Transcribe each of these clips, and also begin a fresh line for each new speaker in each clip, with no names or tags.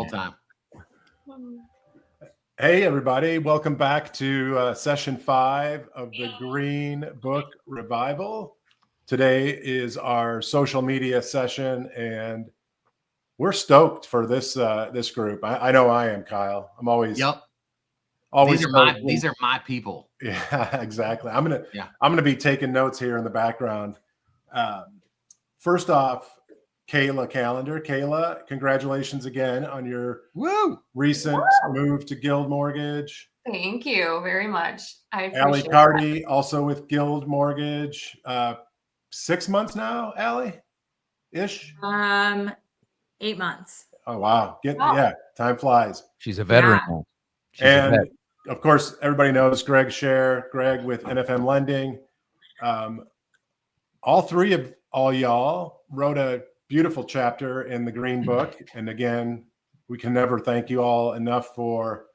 whole time.
Hey, everybody. Welcome back to session 5 of the Green Book Revival. Today is our social media session, and we're stoked for this group. I know I am, Kyle. I'm always
These are my people.
Yeah, exactly. I'm gonna be taking notes here in the background. First off, Kayla Callender. Kayla, congratulations again on your recent move to Guild Mortgage.
Thank you very much. I appreciate
Allie Cardy, also with Guild Mortgage. 6 months now, Allie? Ish?
8 months.
Oh, wow. Time flies.
She's a veteran now.
And of course, everybody knows Greg Scher, Greg with NFM Lending. All three of y'all wrote a beautiful chapter in the Green Book. And again, we can never thank you all enough for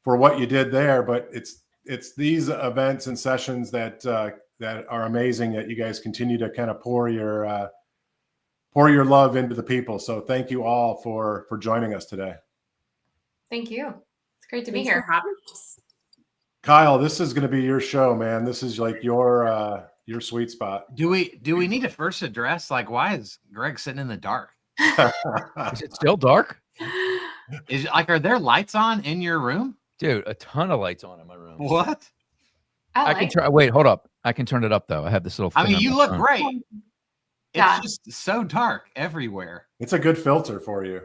what you did there. But it's these events and sessions that are amazing, that you guys continue to kind of pour your love into the people. So thank you all for joining us today.
Thank you. It's great to be here.
Kyle, this is going to be your show, man. This is like your sweet spot.
Do we need to first address, like, why is Greg sitting in the dark?
Is it still dark?
Are there lights on in your room?
Dude, a ton of lights on in my room.
What?
I can turn. Wait, hold up. I can turn it up though. I have this little thing.
I mean, you look great.
Yeah.
It's just so dark everywhere.
It's a good filter for you,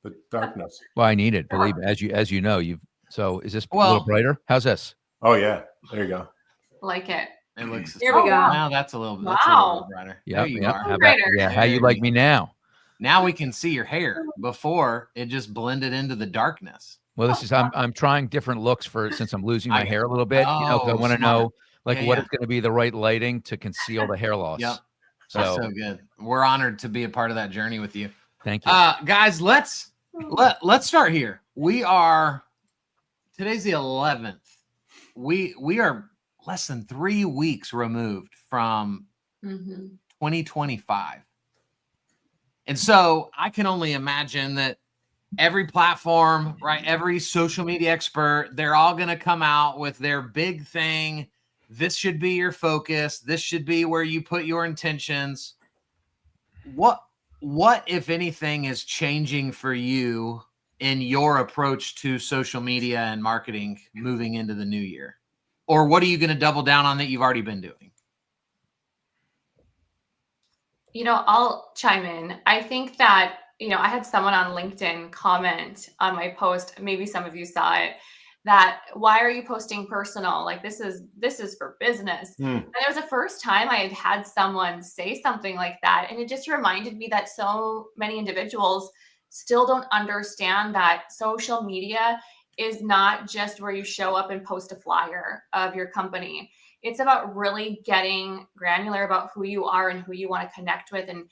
the darkness.
Well, I need it. Believe me, as you know, So is this a little brighter? How's this?
Oh yeah, there you go.
Like it.
It looks.
Here we go.
Now that's a little bit brighter.
Yeah,
there you are.
How you like me now?
Now we can see your hair. Before it just blended into the darkness.
Well, this is I'm trying different looks since I'm losing my hair a little bit. I want to know what is going to be the right lighting to conceal the hair loss.
Yep. That's so good. We're honored to be a part of that journey with you.
Thank you.
Guys, let's start here. Today's the 11th. We are less than 3 weeks removed from 2025. And so I can only imagine that every platform, right, every social media expert, they're all going to come out with their big thing. This should be your focus. This should be where you put your intentions. What, if anything, is changing for you in your approach to social media and marketing moving into the new year? Or what are you going to double down on that you've already been doing?
I'll chime in. I think that, I had someone on LinkedIn comment on my post, maybe some of you saw it, that why are you posting personal? Like this is for business. And it was the first time I had had someone say something like that. And it just reminded me that so many individuals still don't understand that social media is not just where you show up and post a flyer of your company. It's about really getting granular about who you are and who you want to connect with. And,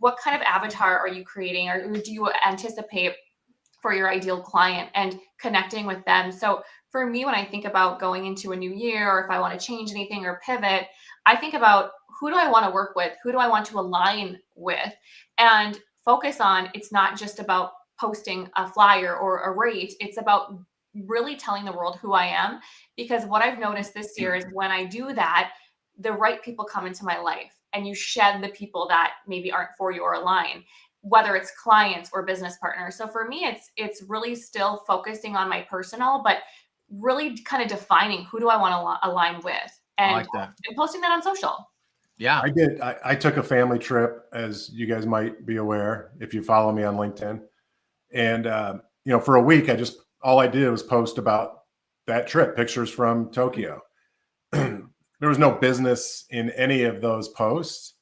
what kind of avatar are you creating, or do you anticipate for your ideal client, and connecting with them? So for me, when I think about going into a new year, or if I want to change anything or pivot, I think about who do I want to work with? Who do I want to align with? And focus on, it's not just about posting a flyer or a rate. It's about really telling the world who I am, because what I've noticed this year is when I do that, the right people come into my life, and you shed the people that maybe aren't for you or align, whether it's clients or business partners. So for me, it's really still focusing on my personal, but really kind of defining who do I want to align with, and posting that on social.
Yeah,
I did. I took a family trip, as you guys might be aware if you follow me on LinkedIn. And, for a week, all I did was post about that trip, pictures from Tokyo. There was no business in any of those posts,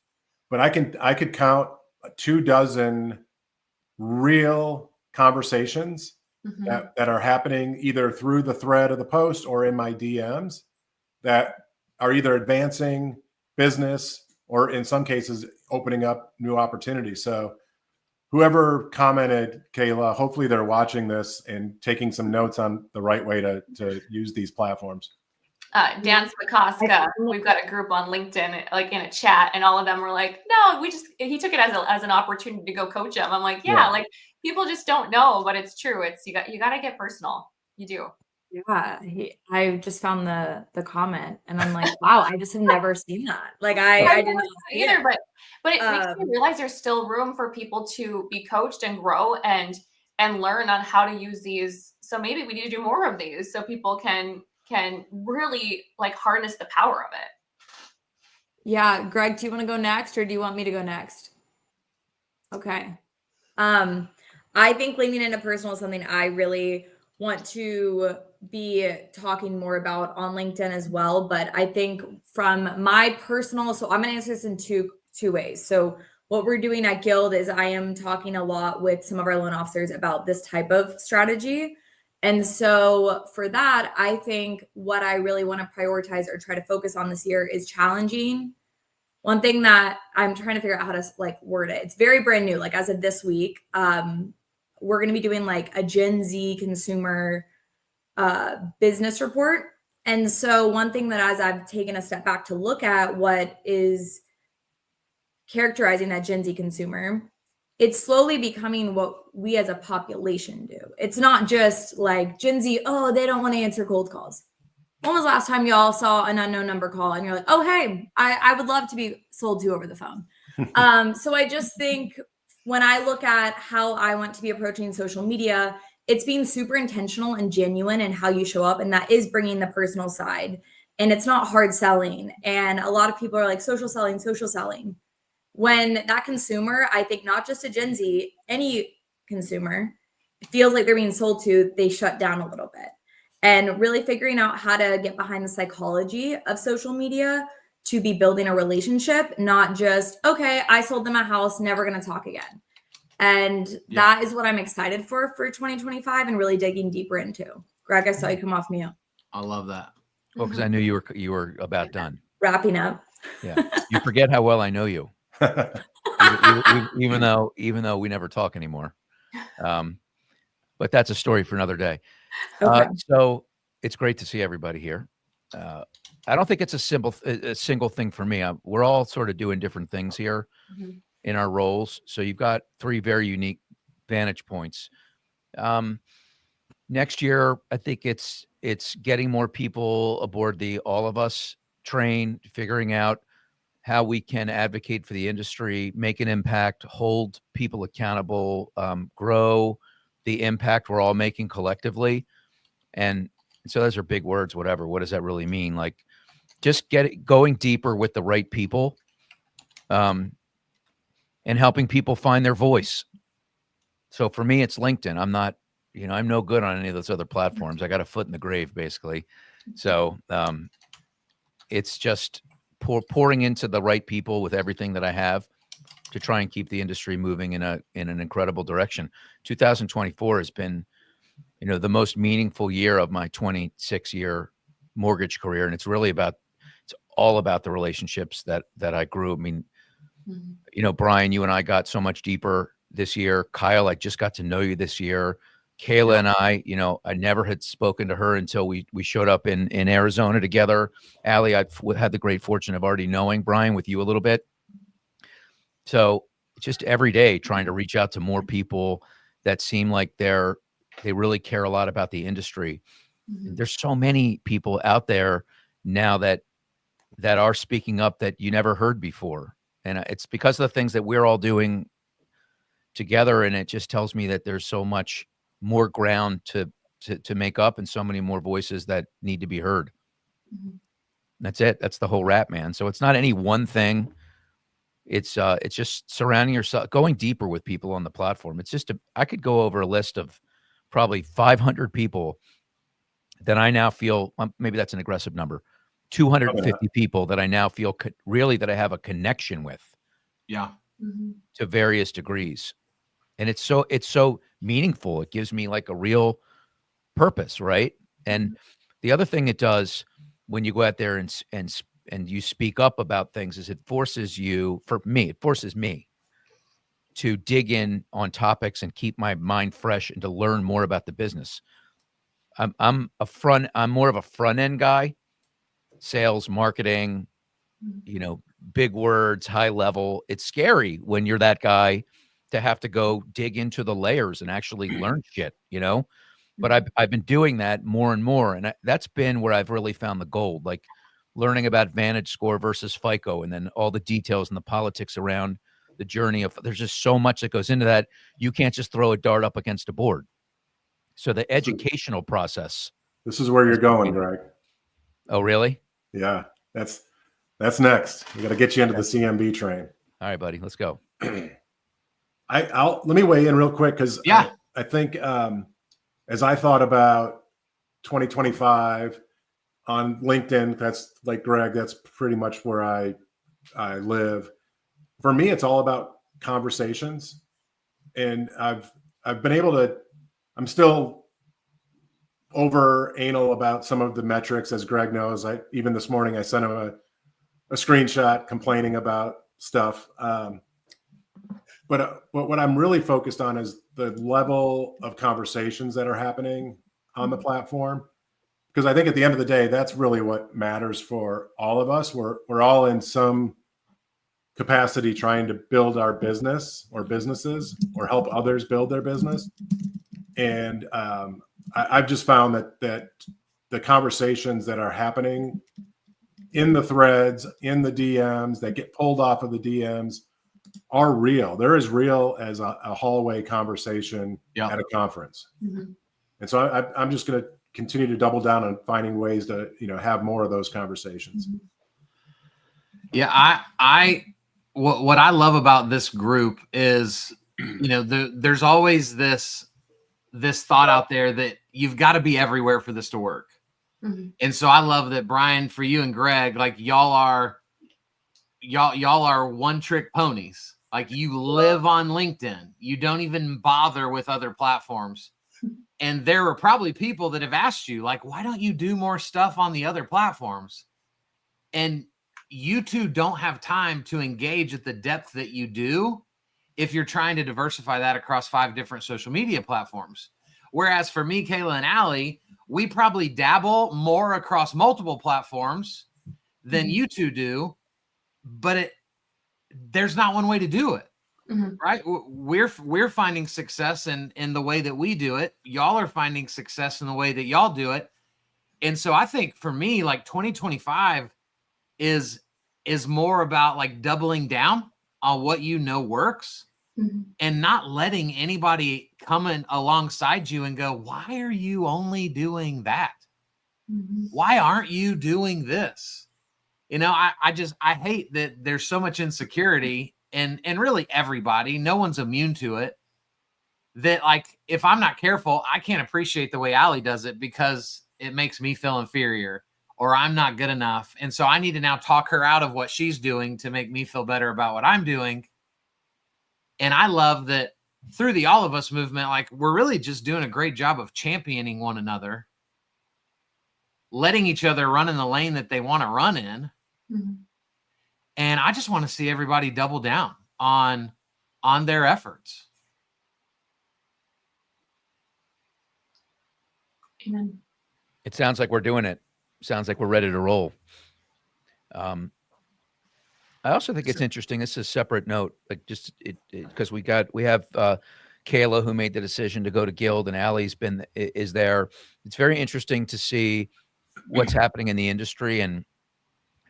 but I could count 24 real conversations that are happening either through the thread of the post or in my DMs that are either advancing business or in some cases opening up new opportunities. So whoever commented, Kayla, hopefully they're watching this and taking some notes on the right way to use these platforms.
Dan Smikoska, we've got a group on LinkedIn, like in a chat, and all of them were like, no, he took it as an opportunity to go coach him. I'm like, yeah. Like people just don't know, but it's true. It's you got to get personal. You do.
Yeah, I just found the comment and I'm like, wow, I just have never seen that. Like I didn't see
either,
it.
but it makes me realize there's still room for people to be coached and grow and learn on how to use these. So maybe we need to do more of these so people can really like harness the power of it.
Yeah, Greg, do you want to go next or do you want me to go next? Okay. I think leaning into personal is something I really want to be talking more about on LinkedIn as well. But I think from my personal, so I'm going to answer this in two ways. So what we're doing at Guild is I am talking a lot with some of our loan officers about this type of strategy. And so for that, I think what I really want to prioritize or try to focus on this year is challenging. One thing that I'm trying to figure out how to like word it. It's very brand new. Like as of this week, we're going to be doing like a Gen Z consumer business report. And so one thing that as I've taken a step back to look at what is characterizing that Gen Z consumer, it's slowly becoming what we as a population do. It's not just like Gen Z, oh, they don't want to answer cold calls. When was the last time y'all saw an unknown number call and you're like, oh, hey, I would love to be sold to over the phone. So I just think when I look at how I want to be approaching social media, it's being super intentional and genuine in how you show up. And that is bringing the personal side. And it's not hard selling. And a lot of people are like social selling. When that consumer, I think not just a Gen Z, any consumer feels like they're being sold to, they shut down a little bit. And really figuring out how to get behind the psychology of social media to be building a relationship, not just, okay, I sold them a house, never going to talk again. And that is what I'm excited for 2025 and really digging deeper into. Greg, I saw you come off mute.
I love that.
Well, because I knew you were about done.
Wrapping up.
Yeah. You forget how well I know you. even though we never talk anymore. But that's a story for another day.
Okay.
So it's great to see everybody here. I don't think it's a single thing for me. We're all sort of doing different things here in our roles. So you've got three very unique vantage points. Next year, I think it's getting more people aboard the All of Us train, figuring out how we can advocate for the industry, make an impact, hold people accountable, grow the impact we're all making collectively. And so those are big words, whatever. What does that really mean? Like just going deeper with the right people, and helping people find their voice. So for me, it's LinkedIn. I'm not, I'm no good on any of those other platforms. I got a foot in the grave, basically. So it's just pouring into the right people with everything that I have to try and keep the industry moving in an incredible direction. 2024 has been, the most meaningful year of my 26-year mortgage career. And it's all about the relationships that I grew. I mean, Brian, you and I got so much deeper this year. Kyle, I just got to know you this year. Kayla and I, I never had spoken to her until we showed up in Arizona together. Allie, I've had the great fortune of already knowing Brian with you a little bit. So just every day trying to reach out to more people that seem like they really care a lot about the industry. There's so many people out there now that are speaking up that you never heard before. And it's because of the things that we're all doing together. And it just tells me that there's so much more ground to make up and so many more voices that need to be heard. That's it. That's the whole wrap, man. So it's not any one thing. It's just surrounding yourself, going deeper with people on the platform. It's just I could go over a list of probably 500 people that I now feel, maybe that's an aggressive number, 250 people that I now feel really that I have a connection with.
Yeah.
To various degrees. And it's so meaningful. It gives me like a real purpose, right? And the other thing it does when you go out there and you speak up about things is it forces me to dig in on topics and keep my mind fresh and to learn more about the business. I'm more of a front end guy, sales, marketing, big words, high level. It's scary when you're that guy to have to go dig into the layers and actually learn shit, you know? But I've been doing that more and more, and that's been where I've really found the gold, like learning about Vantage Score versus FICO, and then all the details and the politics around the journey of. There's just so much that goes into that. You can't just throw a dart up against a board. So the educational process.
This is where you're going, Greg.
Oh, really?
Yeah, that's next. We got to get you into the CMB train.
All right, buddy, let's go.
Let me weigh in real quick because
Yeah.
I think as I thought about 2025 on LinkedIn, that's like Greg, that's pretty much where I live. For me, it's all about conversations, and I've been able to. I'm still over anal about some of the metrics, as Greg knows. Even this morning I sent him a screenshot complaining about stuff. But what I'm really focused on is the level of conversations that are happening on the platform, because I think at the end of the day, that's really what matters for all of us. We're all in some capacity trying to build our business or businesses or help others build their business. And I've just found that the conversations that are happening in the threads, in the DMs, that get pulled off of the DMs are real. They're as real as a hallway conversation at a conference. Mm-hmm. And so I'm just going to continue to double down on finding ways to, have more of those conversations.
Yeah. What I love about this group is, there's always this thought out there that you've got to be everywhere for this to work. Mm-hmm. And so I love that, Brian, for you and Greg, like y'all are one trick ponies. Like you live on LinkedIn. You don't even bother with other platforms. And there are probably people that have asked you, like, why don't you do more stuff on the other platforms? And you two don't have time to engage at the depth that you do if you're trying to diversify that across 5 different social media platforms. Whereas for me, Kayla and Allie, we probably dabble more across multiple platforms than you two do, but there's not one way to do it. Mm-hmm. Right? We're finding success in the way that we do it. Y'all are finding success in the way that y'all do it. And so I think for me, like 2025 is more about like doubling down on what works, mm-hmm. and not letting anybody come in alongside you and go, why are you only doing that? Mm-hmm. Why aren't you doing this? I hate that there's so much insecurity and really everybody, no one's immune to it, that like, if I'm not careful, I can't appreciate the way Allie does it because it makes me feel inferior or I'm not good enough. And so I need to now talk her out of what she's doing to make me feel better about what I'm doing. And I love that through the All of Us movement, like we're really just doing a great job of championing one another, letting each other run in the lane that they want to run in. Mm-hmm. And I just want to see everybody double down on their efforts.
Amen.
It sounds like we're doing it. Sounds like we're ready to roll. I also think it's interesting. This is a separate note, like just because we have Kayla, who made the decision to go to Guild, and Allie's is there. It's very interesting to see what's happening in the industry and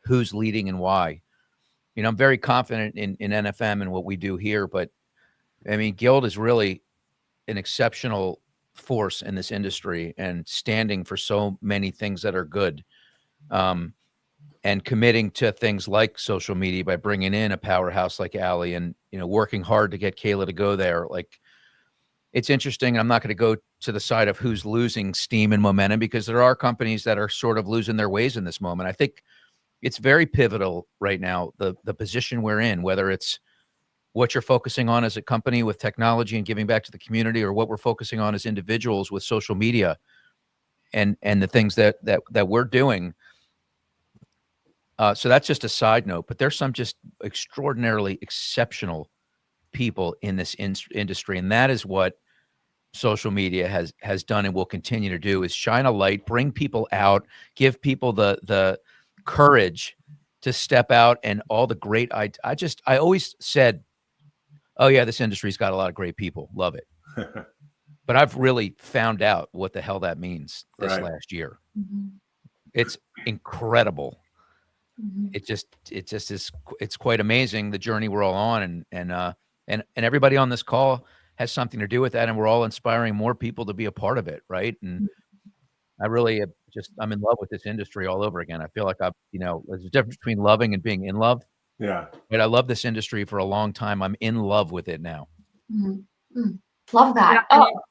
who's leading and why. I'm very confident in NFM and what we do here, but I mean, Guild is really an exceptional force in this industry and standing for so many things that are good, and committing to things like social media by bringing in a powerhouse like Allie and, working hard to get Kayla to go there. Like, it's interesting. I'm not going to go to the side of who's losing steam and momentum, because there are companies that are sort of losing their ways in this moment. I think it's very pivotal right now, the position we're in, whether it's what you're focusing on as a company with technology and giving back to the community, or what we're focusing on as individuals with social media and the things that we're doing. So that's just a side note, but there's some just extraordinarily exceptional people in this industry. And that is what social media has done and will continue to do, is shine a light, bring people out, give people the courage to step out, and all the great, I always said oh yeah, this industry's got a lot of great people. Love it. But I've really found out what the hell that means this
Right.
last year.
Mhm.
It's incredible.
Mhm.
It just is, it's quite amazing the journey we're all on, and everybody on this call has something to do with that, and we're all inspiring more people to be a part of it, right? And I really I'm in love with this industry all over again. I feel like there's a difference between loving and being in love.
Yeah.
But I love this industry for a long time. I'm in love with it now.
Mhm. Mm. Love that.
Yeah,
Oh,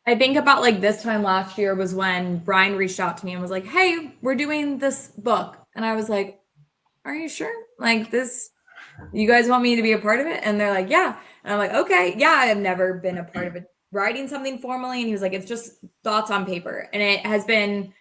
I think about like this time last year was when Brian reached out to me and was like, "Hey, we're doing this book." And I was like, "Are you sure? Like this, you guys want me to be a part of it?" And they're like, "Yeah." And I'm like, "Okay, yeah, I have never been a part of it, writing something formally." And he was like, "It's just thoughts on paper." And it has been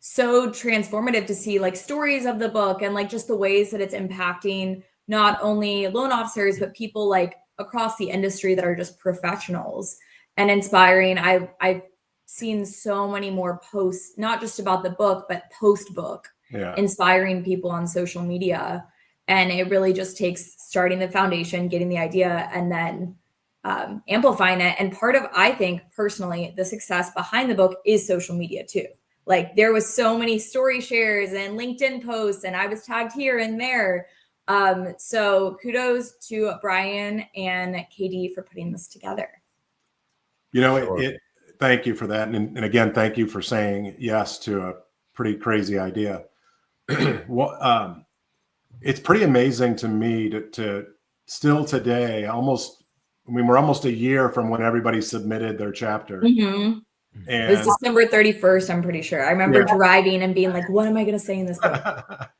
so transformative to see like stories of the book and like just the ways that it's impacting not only loan officers, but people like across the industry that are just professionals and inspiring. I've seen so many more posts, not just about the book, but post book,
Yeah.
inspiring people on social media. And it really just takes starting the foundation, getting the idea, and then amplifying it. And part of, I think personally, the success behind the book is social media too. Like there was so many story shares and LinkedIn posts, and I was tagged here and there. So kudos to Brian and KD for putting this together.
You know,
Sure.
Thank you for that, and again, thank you for saying yes to a pretty crazy idea. Well, it's pretty amazing to me to still today, we're almost a year from when everybody submitted their chapter,
Mm-hmm. It was
and
December 31st, I'm pretty sure. I remember
Yeah.
driving and being like, what am I going to say in this book?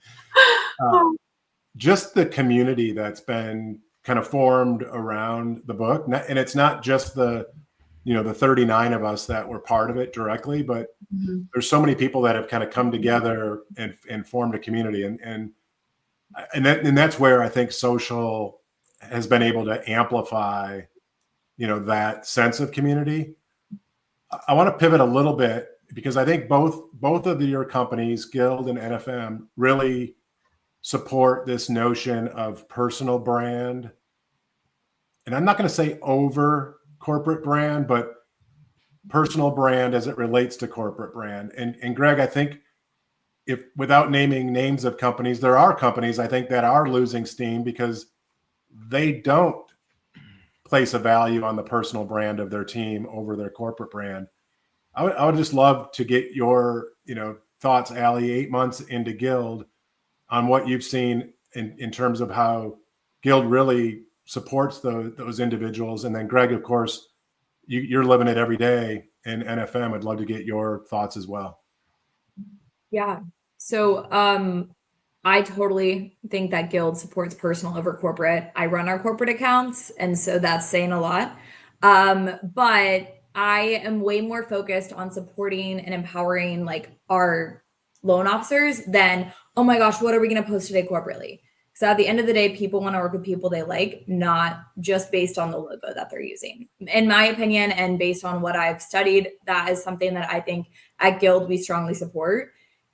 Just the community that's been kind of formed around the book, and it's not just the 39 of us that were part of it directly, but
Mhm.
there's so many people that have kind of come together and formed a community, and that's where I think social has been able to amplify that sense of community. I want to pivot a little bit because I think both of your companies, Guild and NFM, really support this notion of personal brand. And I'm not going to say over corporate brand, but personal brand as it relates to corporate brand. And Greg, I think if without naming names of companies, there are companies I think that are losing steam because they don't place a value on the personal brand of their team over their corporate brand. I would just love to get your thoughts, Allie, 8 months into Guild, on what you've seen in terms of how Guild really supports those individuals. And then Greg, of course, you're living it every day in NFM. I'd love to get your thoughts as well.
Yeah. So I totally think that Guild supports personal over corporate. I run our corporate accounts, and so that's saying a lot. But I am way more focused on supporting and empowering like our loan officers than, oh my gosh, what are we going to post today corporately? So at the end of the day, people want to work with people they like, not just based on the logo that they're using. In my opinion, and based on what I've studied, that is something that I think at Guild we strongly support.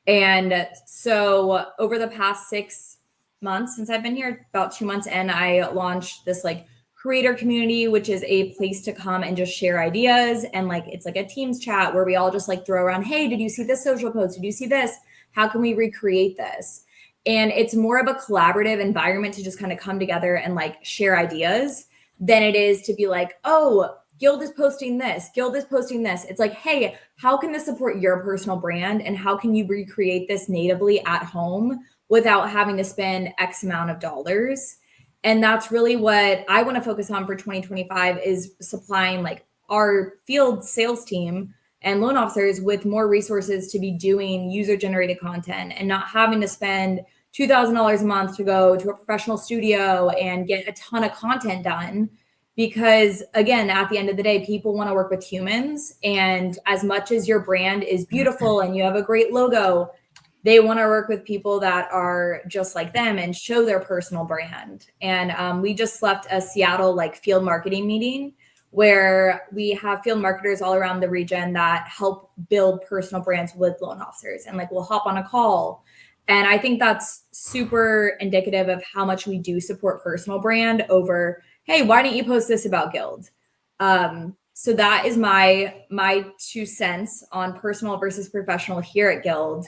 And so over the past 6 months since I've been here, about 2 months in, I launched this like creator community, which is a place to come and just share ideas. And like, it's like a Teams chat where we all just like throw around, hey, did you see this social post? Did you see this? How can we recreate this? And it's more of a collaborative environment to just kind of come together and like share ideas than it is to be like, oh, Guild is posting this, Guild is posting this. It's like, hey, how can this support your personal brand? And how can you recreate this natively at home without having to spend X amount of dollars? And that's really what I want to focus on for 2025 is supplying like our field sales team and loan officers with more resources to be doing user-generated content and not having to spend $2,000 a month to go to a professional studio and get a ton of content done. Because again, at the end of the day, people want to work with humans. And as much as your brand is beautiful and you have a great logo, they want to work with people that are just like them and show their personal brand. And we just left a Seattle like field marketing meeting where we have field marketers all around the region that help build personal brands with loan officers. And like, we'll hop on a call. And I think that's super indicative of how much we do support personal brand over hey, why don't you post this about Guild? So that is my 2 cents on personal versus professional here at Guild.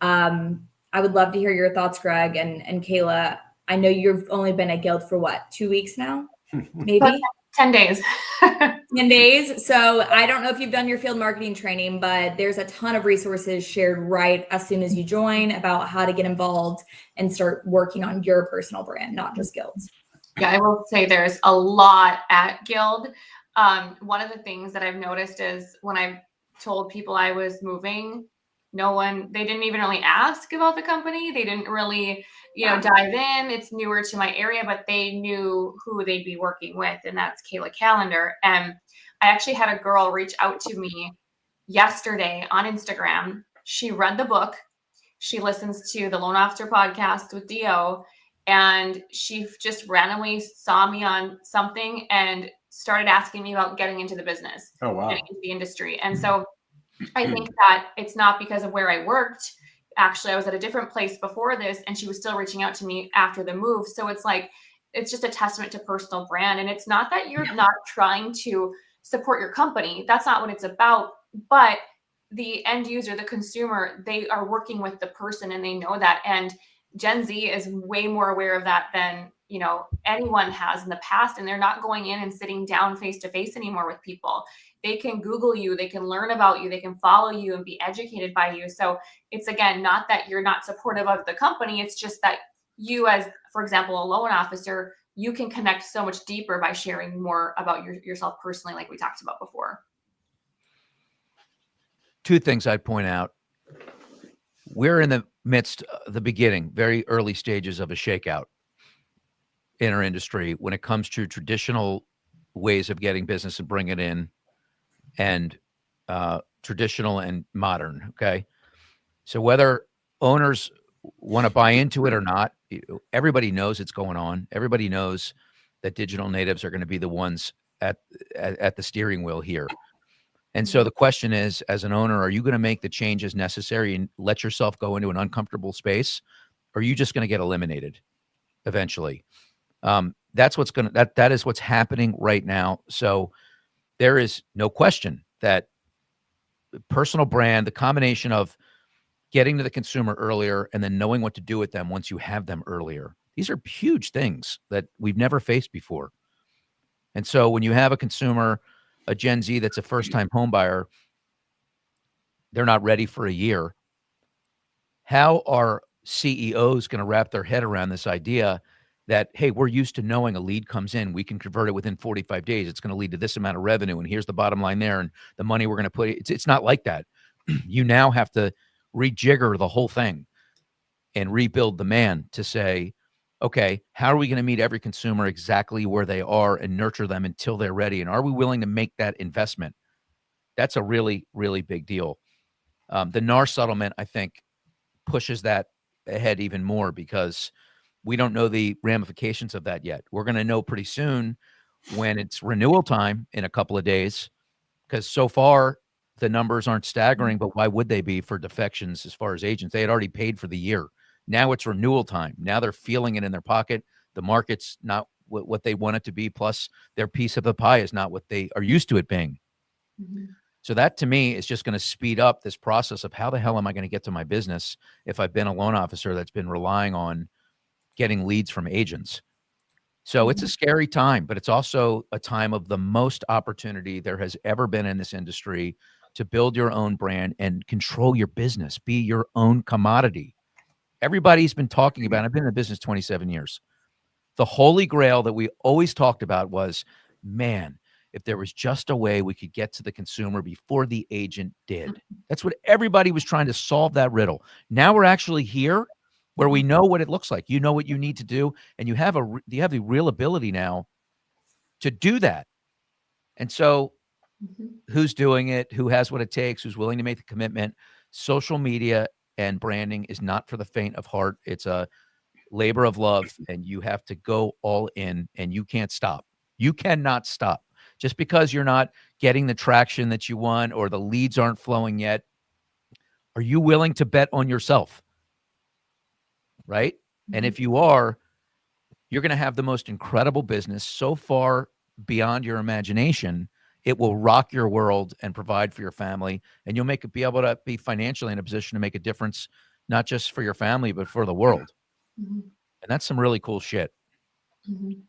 I would love to hear your thoughts, Greg and Kayla. I know you've only been at Guild for what, 2 weeks now? Maybe
10 days.
10 days. So I don't know if you've done your field marketing training, but there's a ton of resources shared right as soon as you join about how to get involved and start working on your personal brand, not just Guild's.
Yeah, I will say there's a lot at Guild. One of the things that I've noticed is when I've told people I was moving, they didn't even really ask about the company. They didn't really, dive in. It's newer to my area, but they knew who they'd be working with, and that's Kayla Calendar. And I actually had a girl reach out to me yesterday on Instagram. She read the book. She listens to the Loan Officer podcast with Dio, and she just randomly saw me on something and started asking me about getting into the business,
Oh, wow.
getting into the industry. And so I think that it's not because of where I worked. Actually, I was at a different place before this, and she was still reaching out to me after the move. So it's like, it's just a testament to personal brand. And it's not that you're not trying to support your company. That's not what it's about. But the end user, the consumer, they are working with the person, and they know that. And Gen Z is way more aware of that than anyone has in the past, and they're not going in and sitting down face to face anymore with people. They can Google you, they can learn about you, they can follow you and be educated by you. So it's, again, not that you're not supportive of the company, it's just that you, as, for example, a loan officer, you can connect so much deeper by sharing more about yourself personally, like we talked about before.
2 things I'd point out. We're in the midst of the beginning, very early stages of a shakeout in our industry when it comes to traditional ways of getting business and bring it in, and traditional and modern. Okay. So whether owners want to buy into it or not, everybody knows it's going on. Everybody knows that digital natives are going to be the ones at the steering wheel here. And so the question is, as an owner, are you going to make the changes necessary and let yourself go into an uncomfortable space? Or are you just going to get eliminated eventually? That's what's going to, that is what's happening right now. So there is no question that personal brand, the combination of getting to the consumer earlier and then knowing what to do with them once you have them earlier, these are huge things that we've never faced before. And so when you have a consumer, a Gen Z that's a first-time home buyer, they're not ready for a year. How are CEOs going to wrap their head around this idea that, hey, we're used to knowing a lead comes in, we can convert it within 45 days. It's going to lead to this amount of revenue, and here's the bottom line there, and the money we're going to put. It's not like that. You now have to rejigger the whole thing and rebuild demand to say, okay, how are we going to meet every consumer exactly where they are and nurture them until they're ready? And are we willing to make that investment? That's a really, really big deal. The NAR settlement, I think, pushes that ahead even more because we don't know the ramifications of that yet. We're going to know pretty soon when it's renewal time in a couple of days, because so far the numbers aren't staggering, but why would they be for defections as far as agents? They had already paid for the year. Now it's renewal time. Now they're feeling it in their pocket. The market's not what they want it to be. Plus their piece of the pie is not what they are used to it being. Mm-hmm. So that to me is just going to speed up this process of how the hell am I going to get to my business if I've been a loan officer that's been relying on getting leads from agents. So it's a scary time, but it's also a time of the most opportunity there has ever been in this industry to build your own brand and control your business, be your own commodity. Everybody's been talking about, I've been in the business 27 years. The holy grail that we always talked about was, man, if there was just a way we could get to the consumer before the agent did. That's what everybody was trying to solve, that riddle. Now we're actually here where we know what it looks like. You know what you need to do, and you have the real ability now to do that. And so who's doing it? Who has what it takes? Who's willing to make the commitment? Social media and branding is not for the faint of heart. It's a labor of love, and you have to go all in, and you can't stop. You cannot stop. Just because you're not getting the traction that you want or the leads aren't flowing yet, are you willing to bet on yourself? Right? And if you are, you're going to have the most incredible business so far beyond your imagination. It will rock your world and provide for your family, and you'll be able to be financially in a position to make a difference, not just for your family, but for the world.
Mhm.
And that's some really cool shit.
Mhm.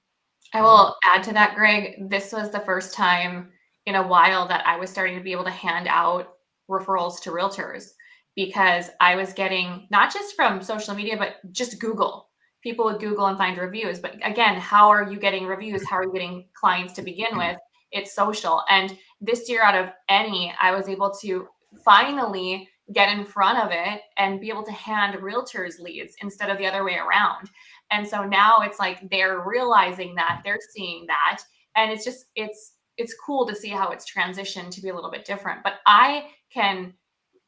I will add to that, Greg. This was the first time in a while that I was starting to be able to hand out referrals to realtors, because I was getting not just from social media, but just Google. People would Google and find reviews. But again, how are you getting reviews? How are you getting clients to begin with? It's social. And this year, out of any, I was able to finally get in front of it and be able to hand realtors leads instead of the other way around. And so now it's like they're realizing that, they're seeing that, and it's just it's cool to see how it's transitioned to be a little bit different. But I can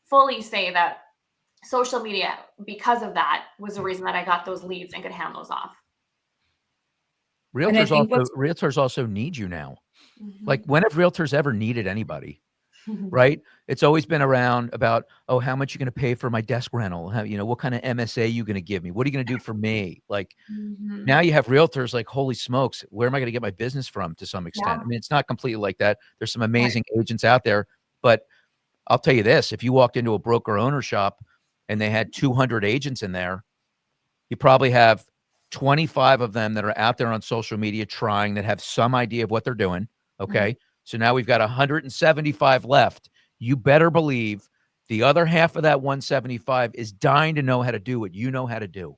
fully say that social media, because of that, was the reason that I got those leads and could hand those off.
And I think
Realtors also need you now.
Mhm.
Like, when have realtors ever needed anybody? Right? It's always been around about, oh, how much you going to pay for my desk rental? How, what kind of MSA you going to give me? What are you going to do for me? Like,
Mhm.
now you have realtors like, holy smokes, where am I going to get my business from, to some extent?
Yeah.
I mean, it's not completely like that. There's some amazing agents out there, but I'll tell you this, if you walked into a broker owner shop and they had 200 agents in there, you probably have 25 of them that are out there on social media trying, that have some idea of what they're doing. Okay. So now we've got 175 left. You better believe the other half of that 175 is dying to know how to do what you know how to do.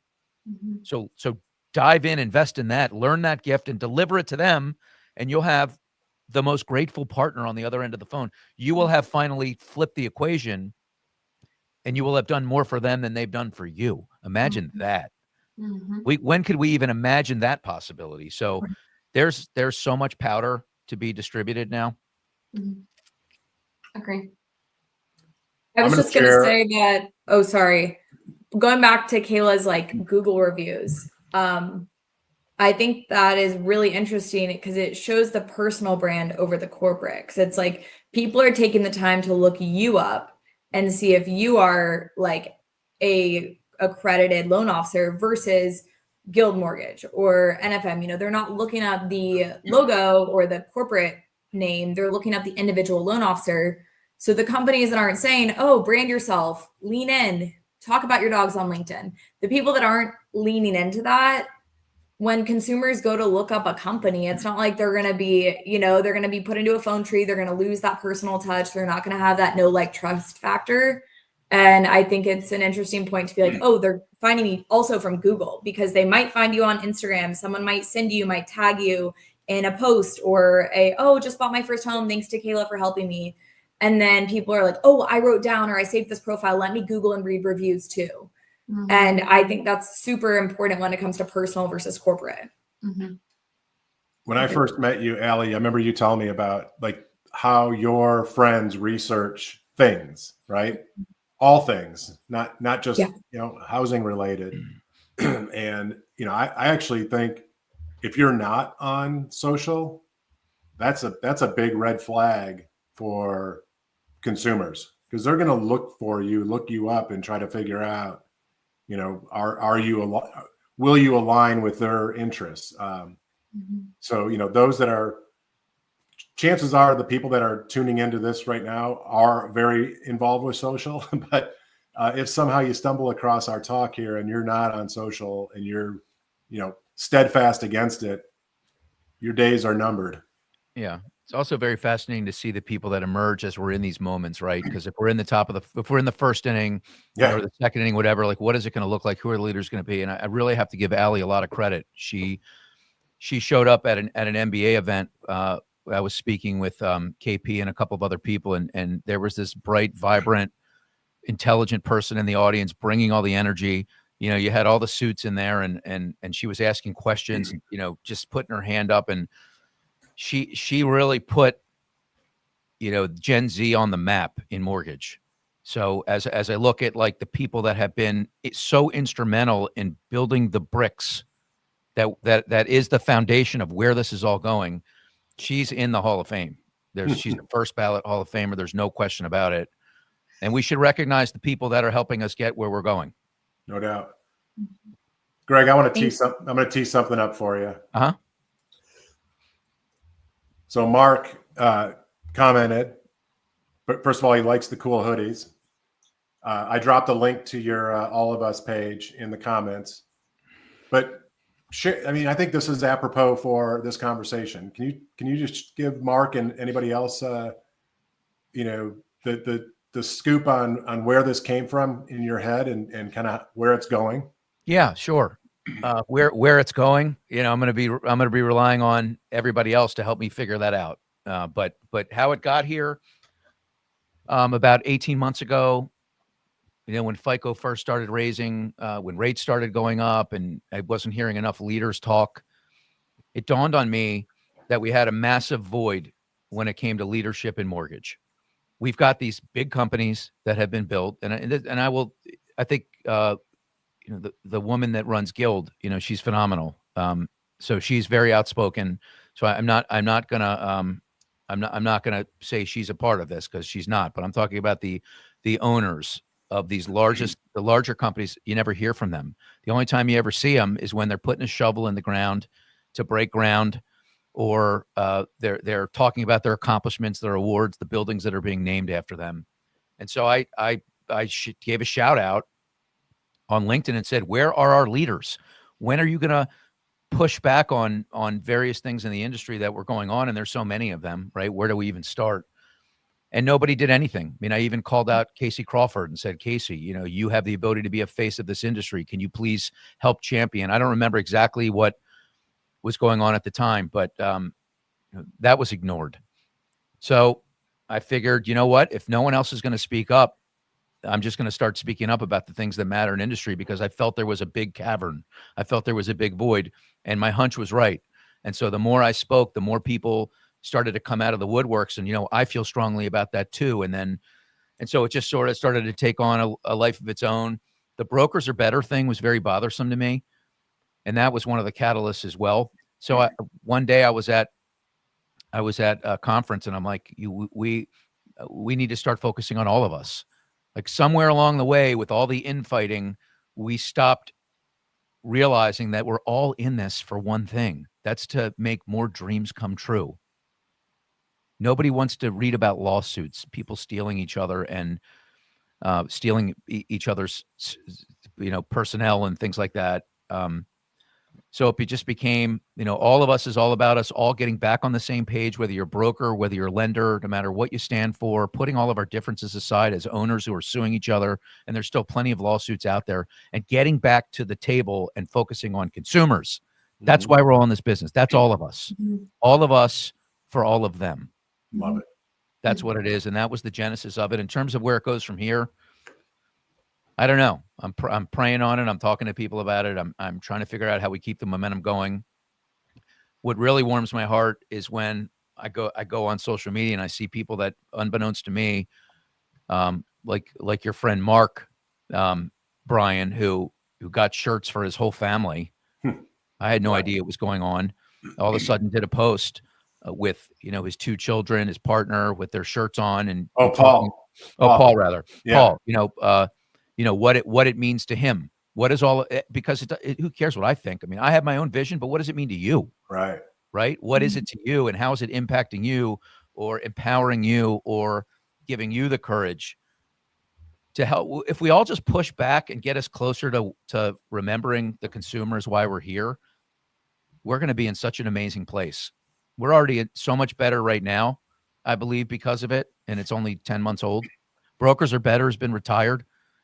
Mhm.
So dive in, invest in that, learn that gift, and deliver it to them, and you'll have the most grateful partner on the other end of the phone. You will have finally flipped the equation, and you will have done more for them than they've done for you. Imagine that.
Mhm.
When could we even imagine that possibility? So there's so much powder to be distributed now.
Mhm. Agree.
I
I'm
was
gonna
just going to
share-
say that, oh, sorry. Going back to Kayla's like Google reviews. I think that is really interesting because it shows the personal brand over the corporate. Because it's like people are taking the time to look you up and see if you are like a accredited loan officer versus Guild Mortgage or NFM. They're not looking at the logo or the corporate name. They're looking at the individual loan officer. So the companies that aren't saying, oh, brand yourself, lean in, talk about your dogs on LinkedIn. The people that aren't leaning into that, when consumers go to look up a company, it's not like they're going to be, they're going to be put into a phone tree. They're going to lose that personal touch. They're not going to have that no like trust factor. And I think it's an interesting point to be like, oh, they're finding me also from Google, because they might find you on Instagram. Someone might might tag you in a post or just bought my first home. Thanks to Kayla for helping me. And then people are like, oh, I wrote down or I saved this profile. Let me Google and read reviews too.
Mhm.
And I think that's super important when it comes to personal versus corporate.
Mhm.
When I first met you, Allie, I remember you telling me about like how your friends research things, right? All things, not just housing related. And I actually think if you're not on social, that's a big red flag for consumers, because they're going to look you up and try to figure out, will you align with their interests?
Mhm.
So, those that are, chances are the people that are tuning into this right now are very involved with social. But if somehow you stumble across our talk here and you're not on social and you're, steadfast against it, your days are numbered.
Yeah. It's also very fascinating to see the people that emerge as we're in these moments, right? Because if we're in the first inning,
Yeah.
or the second inning, whatever, like, what is it going to look like? Who are the leaders going to be? And I really have to give Allie a lot of credit. She showed up at an MBA event. I was speaking with KP and a couple of other people, and there was this bright, vibrant, intelligent person in the audience bringing all the energy. You had all the suits in there, and she was asking questions, and, just putting her hand up, and she really put, Gen Z on the map in mortgage. So as I look at like the people that have been so instrumental in building the bricks that is the foundation of where this is all going, she's in the Hall of Fame. She's a first ballot Hall of Famer. There's no question about it. And we should recognize the people that are helping us get where we're going.
No doubt. Greg, I want to I'm going to tee something up for you.
Uh-huh.
So Mark commented, but first of all, he likes the cool hoodies. I dropped a link to your All of Us page in the comments, but I mean, I think this is apropos for this conversation. Can you just give Mark and anybody else, you know, the scoop on where this came from in your head and kind of where it's going?
Yeah, sure. Where it's going, you know, I'm going to be relying on everybody else to help me figure that out. But how it got here, about 18 months ago, you know, when FICO first started raising, when rates started going up and I wasn't hearing enough leaders talk, it dawned on me that we had a massive void when it came to leadership in mortgage. We've got these big companies that have been built, and I think, you know, the woman that runs Guild, you know, she's phenomenal. So she's very outspoken. So I'm not gonna say she's a part of this because she's not. But I'm talking about the owners of these the larger companies. You never hear from them. The only time you ever see them is when they're putting a shovel in the ground to break ground, or they're talking about their accomplishments, their awards, the buildings that are being named after them. And so I gave a shout out on LinkedIn and said, where are our leaders? When are you going to push back on various things in the industry that were going on? And there's so many of them, right? Where do we even start? And nobody did anything. I mean, I even called out Casey Crawford and said, Casey, you know, you have the ability to be a face of this industry. Can you please help champion? I don't remember exactly what was going on at the time, but that was ignored. So I figured, you know what, if no one else is going to speak up, I'm just going to start speaking up about the things that matter in industry, because I felt there was a big cavern. I felt there was a big void, and my hunch was right. And so the more I spoke, the more people started to come out of the woodworks, and, you know, I feel strongly about that too. And so it just sort of started to take on a life of its own. The brokers are better thing was very bothersome to me, and that was one of the catalysts as well. So one day I was at a conference, and I'm like, we need to start focusing on all of us. Like somewhere along the way with all the infighting, we stopped realizing that we're all in this for one thing. That's to make more dreams come true. Nobody wants to read about lawsuits, people stealing each other and stealing each other's, you know, personnel and things like that. So it just became, you know, all of us is all about us all getting back on the same page, whether you're a broker, whether you're a lender, no matter what you stand for, putting all of our differences aside as owners who are suing each other. And there's still plenty of lawsuits out there, and getting back to the table and focusing on consumers. That's why we're all in this business. That's all of us, all of us for all of them.
Love it.
That's what it is. And that was the genesis of it. In terms of where it goes from here, I don't know. I'm praying on it. I'm talking to people about it. I'm trying to figure out how we keep the momentum going. What really warms my heart is when I go on social media and I see people that, unbeknownst to me, like your friend Mark, Brian, who got shirts for his whole family. I had no idea it was going on. All of a sudden did a post with, you know, his two children, his partner, with their shirts on, and Paul rather. Yeah. Paul, you know what it means to him. What is all, because who cares what I think? I mean, I have my own vision, but what does it mean to you? Right. What is it to you, and how is it impacting you or empowering you or giving you the courage to help? If we all just push back and get us closer to remembering the consumers, why we're here, we're going to be in such an amazing place. We're already so much better right now, I believe, because of it. And it's only 10 months old. Brokers Are Better has been retired.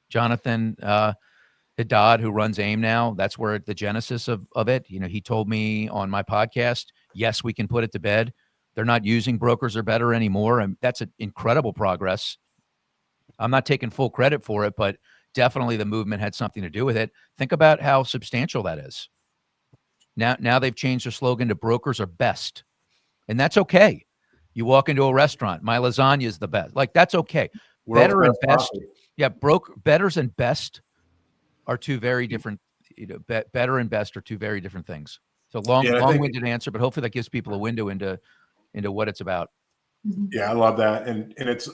Jonathan Haddad, who runs AIM now, that's where the genesis of it. You know, he told me on my podcast, yes, we can put it to bed. They're not using Brokers Are Better anymore. And that's an incredible progress. I'm not taking full credit for it, but definitely the movement had something to do with it. Think about how substantial that is. Now they've changed their slogan to Brokers Are Best. And that's okay. You walk into a restaurant, my lasagna is the best. Like, that's okay. Better and best. Yeah, betters and best are two very different, you know, better and best are two very different things. So long-winded answer, but hopefully that gives people a window into what it's about.
Yeah, I love that. And it's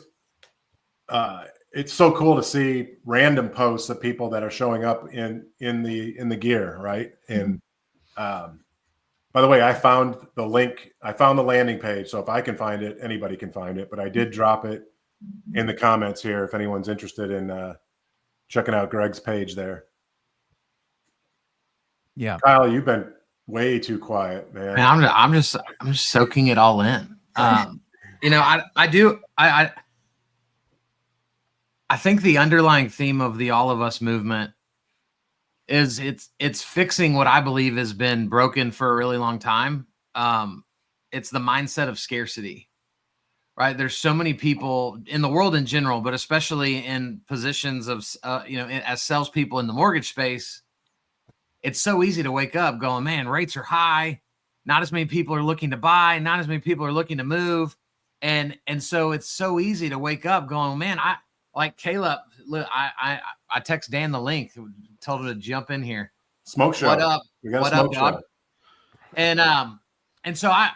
it's so cool to see random posts of people that are showing up in the gear, right? And by the way, I found the link. I found the landing page. So if I can find it, anybody can find it. But I did drop it in the comments here if anyone's interested in checking out Greg's page there.
Yeah.
Kyle, you've been way too quiet, man.
Man, I'm just soaking it all in. You know, I think the underlying theme of the All of Us movement is it's fixing what I believe has been broken for a really long time. It's the mindset of scarcity, right? There's so many people in the world in general, but especially in positions of, as salespeople in the mortgage space. It's so easy to wake up going, man, rates are high. Not as many people are looking to buy. Not as many people are looking to move. And so it's so easy to wake up going, man, like Caleb, look, I text Dan the link, told him to jump in here.
Smoke show.
What up?
We got
What
a smoke
up, dog?
show.
And so I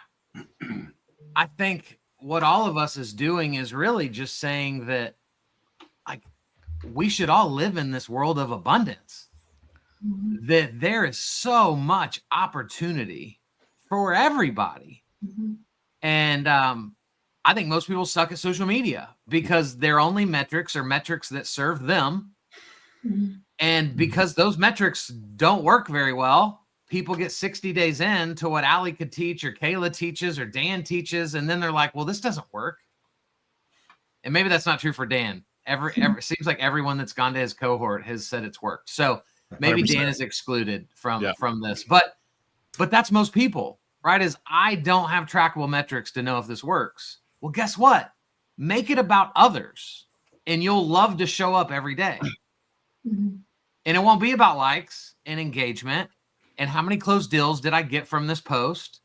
think what all of us is doing is really just saying that, like, we should all live in this world of abundance. That there is so much opportunity for everybody. And I think most people suck at social media because their only metrics are metrics that serve them. And because those metrics don't work very well, people get 60 days into what Allie could teach or Kayla teaches or Dan teaches. And then they're like, well, this doesn't work. And maybe that's not true for Dan. Seems like everyone that's gone to his cohort has said it's worked. So maybe
100%.
Dan is excluded from this, but that's most people, right? Is I don't have trackable metrics to know if this works. Well, guess what? Make it about others and you'll love to show up every day. And it won't be about likes and engagement and how many closed deals did I get from this post.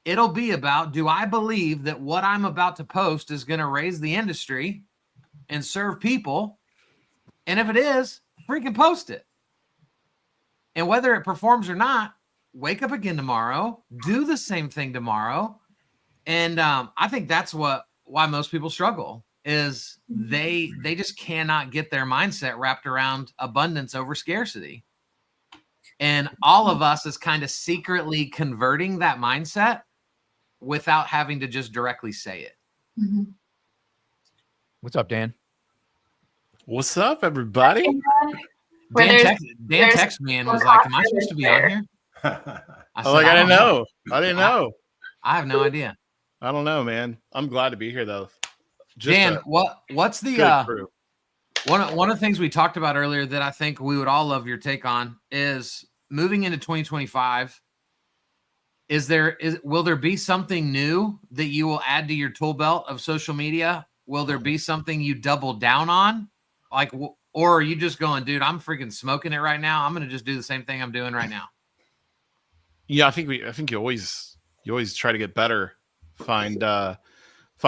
It'll be about, do I believe that what I'm about to post is going to raise the industry and serve people? And if it is, freaking post it. And whether it performs or not, wake up again tomorrow, do the same thing tomorrow. And I think that's why most people struggle is they just cannot get their mindset wrapped around abundance over scarcity. And all of us is kind of secretly converting that mindset without having to just directly say it.
What's up, Dan?
What's up, everybody?
Dan texted me and was like, am I supposed to be on here? I
didn't know. I didn't know.
I have no idea.
I don't know, man. I'm glad to be here, though. Just
Dan, what's the
good crew.
one of the things we talked about earlier that I think we would all love your take on is moving into 2025. Will there be something new that you will add to your tool belt of social media? Will there be something you double down on? Like, or are you just going, dude, I'm freaking smoking it right now. I'm going to just do the same thing I'm doing right now.
Yeah, I think you always try to get better, find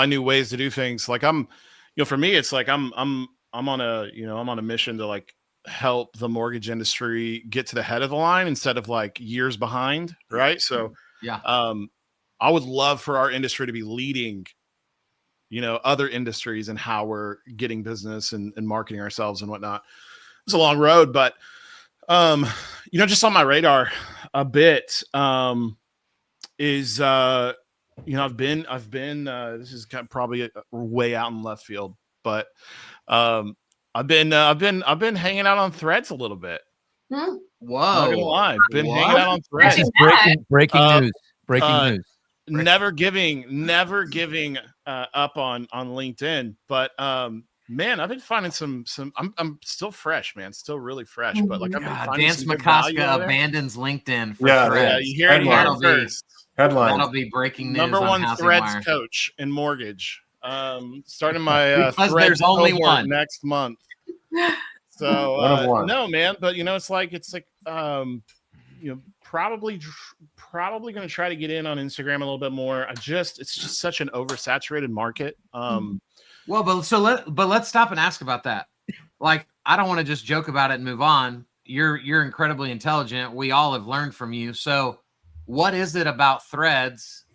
new ways to do things. Like for me, it's like I'm on a mission to like help the mortgage industry get to the head of the line instead of like years behind. Right. So
yeah,
I would love for our industry to be leading, other industries and how we're getting business and marketing ourselves and whatnot. It's a long road, but just on my radar a bit is I've been this is kind of probably way out in left field, but I've been hanging out on Threads a little bit.
Whoa!
Not gonna lie, been hanging out on Threads.
This is breaking news. Breaking news.
Never giving up on LinkedIn, but man, I've been finding some. I'm still fresh, man. Still really fresh, but like I've been finding
Dance
some good value
McCoska
out there.
abandons LinkedIn for
Yeah,
Threads.
Yeah, you hear it here first.
Headline.
That'll be breaking news.
Number
on
one
Housing
Threads
Wire.
coach in mortgage. Starting my
Because
Threads
there's only
cohort
one.
next month. So
One of one.
no, man, but it's like probably going to try to get in on Instagram a little bit more. It's just such an oversaturated market.
Well, but let's stop and ask about that. Like, I don't want to just joke about it and move on. You're incredibly intelligent. We all have learned from you. So what is it about Threads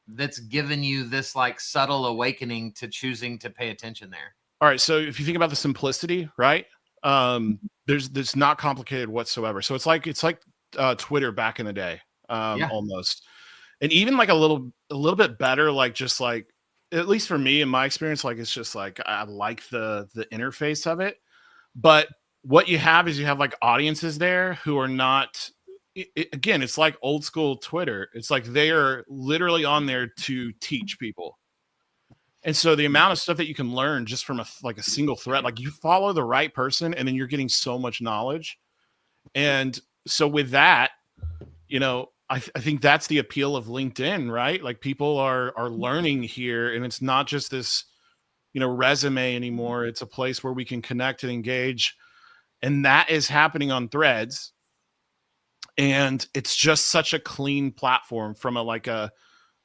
that's given you this like subtle awakening to choosing to pay attention there?
All right. So if you think about the simplicity, right? There's not complicated whatsoever. So it's like Twitter back in the day,
Yeah.
almost, and even like a little bit better. Like just like, at least for me in my experience, like it's just like I like the interface of it. But what you have is you have like audiences there who are not. Again, it's like old school Twitter. It's like they are literally on there to teach people. And so the amount of stuff that you can learn just from a single thread, like you follow the right person and then you're getting so much knowledge. And so with that, you know, I think that's the appeal of LinkedIn, right? Like people are learning here, and it's not just this, you know, resume anymore. It's a place where we can connect and engage. And that is happening on Threads. And it's just such a clean platform from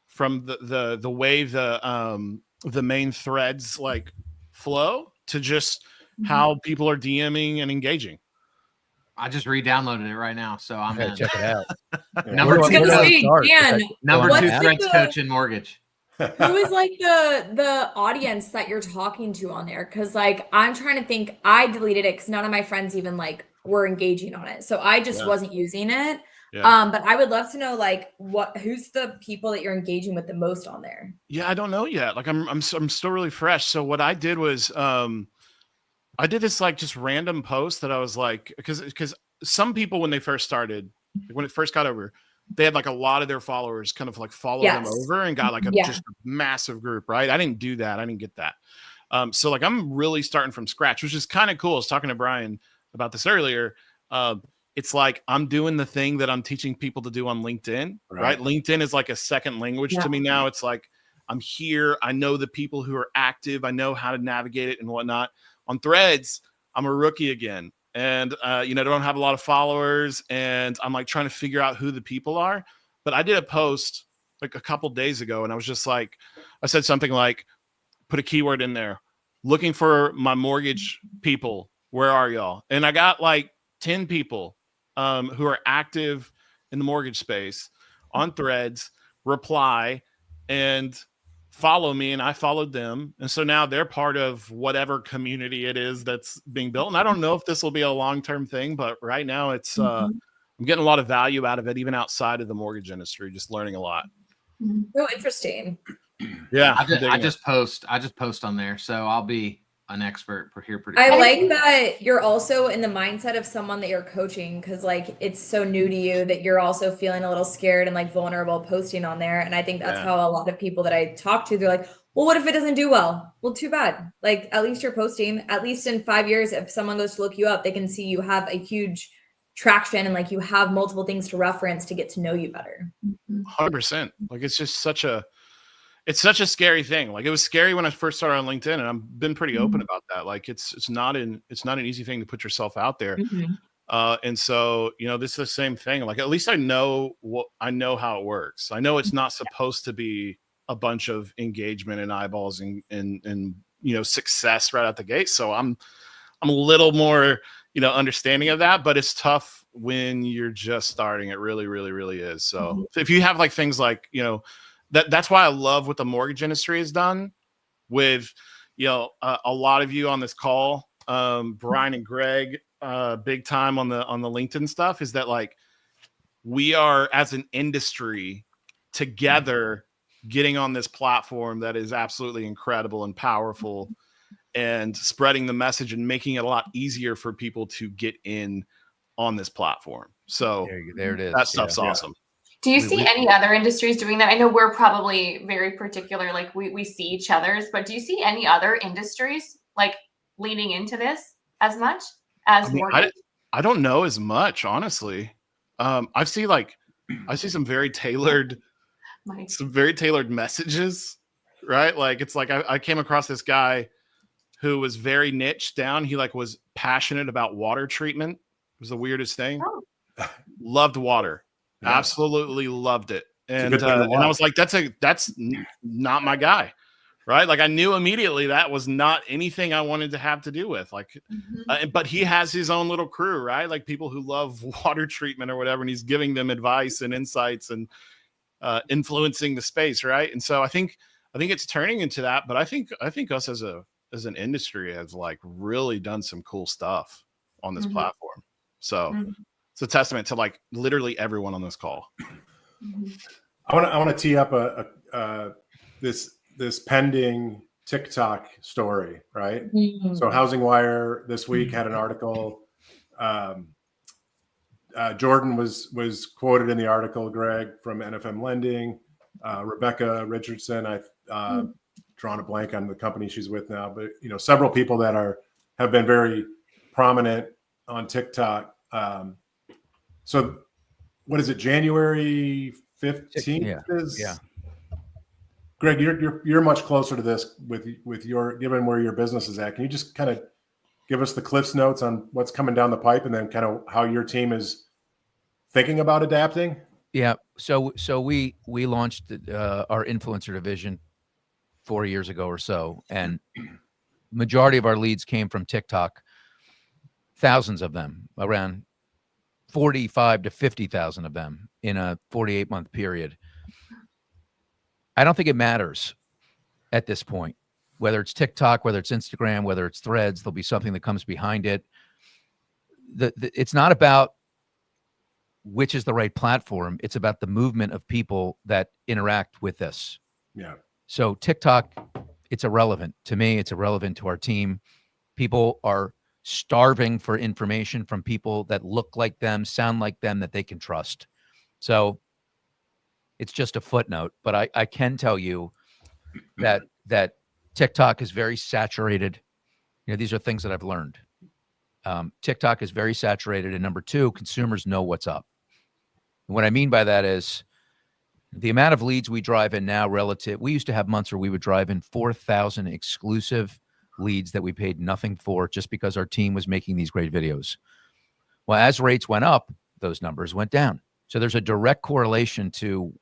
from the way the main threads like flow to just how people are DMing and engaging.
I just re-downloaded it right now, so I'm
Okay,
in.
check it out.
Number
I was
two
gonna
threads,
say, Dan,
number
what's
two
like
threads
the-
coach in mortgage.
who is like the audience that you're talking to on there? Because like I'm trying to think, I deleted it because none of my friends even like were engaging on it, so I just
Yeah.
wasn't using it.
Yeah.
But I would love to know like who's the people that you're engaging with the most on there.
Yeah, I don't know yet. Like I'm still really fresh. So what I did was I did this like just random post that I was like, because some people when they first started, like when it first got over, they had like a lot of their followers kind of like follow them
Yes.
over and got like a
Yeah.
just a massive group, right? I didn't do that. I didn't get that. So like I'm really starting from scratch, which is kind of cool. I was talking to Brian about this earlier. It's like I'm doing the thing that I'm teaching people to do on LinkedIn, right? LinkedIn is like a second language to me now. It's like I'm here. I know the people who are active. I know how to navigate it and whatnot. On Threads, I'm a rookie again. And, you know, I don't have a lot of followers. And I'm like trying to figure out who the people are. But I did a post like a couple days ago. And I was just like, I said something like, put a keyword in there, looking for my mortgage people. Where are y'all? And I got like 10 people who are active in the mortgage space on Threads, reply and follow me, and I followed them. And so now they're part of whatever community it is that's being built. And I don't know if this will be a long-term thing, but right now it's I'm getting a lot of value out of it, even outside of the mortgage industry, just learning a lot.
Oh, interesting.
Yeah.
I just post on there, so I'll be an expert here pretty
I
soon.
like that you're also in the mindset of someone that you're coaching, because like it's so new to you that you're also feeling a little scared and like vulnerable posting on there. And I think that's how a lot of people that I talk to, they're like, well, what if it doesn't do well? Well, too bad. Like at least you're posting. At least in 5 years, if someone goes to look you up, they can see you have a huge traction and like you have multiple things to reference to get to know you better.
100%. Like it's just such a scary thing. Like it was scary when I first started on LinkedIn, and I've been pretty open about that. Like it's not an easy thing to put yourself out there. And so, you know, this is the same thing. Like at least I know how it works. I know it's not supposed to be a bunch of engagement and eyeballs and you know, success right out the gate. So I'm a little more, you know, understanding of that, but it's tough when you're just starting. It really, really, really is. So if you have like things like, you know, that's why I love what the mortgage industry has done with, you know, a lot of you on this call, Brian and Greg, big time on the LinkedIn stuff, is that like we are as an industry together getting on this platform that is absolutely incredible and powerful, and spreading the message and making it a lot easier for people to get in on this platform. So
there it is.
that stuff's awesome.
Do you see any other industries doing that? I know we're probably very particular, like we see each other's, but do you see any other industries like leaning into this as much as mortgage?
I don't know as much, honestly. I see some very tailored messages, right? Like it's like I came across this guy who was very niche down. He like was passionate about water treatment. It was the weirdest thing. Loved water. Yeah. Absolutely loved it. And I was like, that's not my guy. Right. Like I knew immediately that was not anything I wanted to have to do with, like, but he has his own little crew, right? Like people who love water treatment or whatever. And he's giving them advice and insights and influencing the space. Right. And so I think it's turning into that, but I think us as as an industry has like really done some cool stuff on this
Mhm.
platform. So
Mhm.
it's a testament to like literally everyone on this call.
Mhm.
I want to tee up this pending TikTok story, right? So Housing Wire this week had an article. Jordan was quoted in the article, Greg, from NFM Lending. Rebecca Richardson, I've drawn a blank on the company she's with now, but several people that have been very prominent on TikTok. So what is it? January 15th is.
Yeah.
Greg, you're much closer to this with your, given where your business is at. Can you just kind of give us the Cliff's notes on what's coming down the pipe, and then kind of how your team is thinking about adapting?
Yeah. So we launched our influencer division 4 years ago or so, and majority of our leads came from TikTok. Thousands of them, around 45 to 50,000 of them in a 48-month period. I don't think it matters at this point, whether it's TikTok, whether it's Instagram, whether it's Threads. There'll be something that comes behind it. It's not about which is the right platform. It's about the movement of people that interact with this.
Yeah.
So TikTok, it's irrelevant to me. It's irrelevant to our team. People are starving for information from people that look like them, sound like them, that they can trust. So it's just a footnote, but I can tell you that TikTok is very saturated. These are things that I've learned. TikTok is very saturated. And number two, consumers know what's up. And what I mean by that is the amount of leads we drive in now relative. We used to have months where we would drive in 4,000 exclusive leads that we paid nothing for just because our team was making these great videos. Well, as rates went up, those numbers went down. So there's a direct correlation to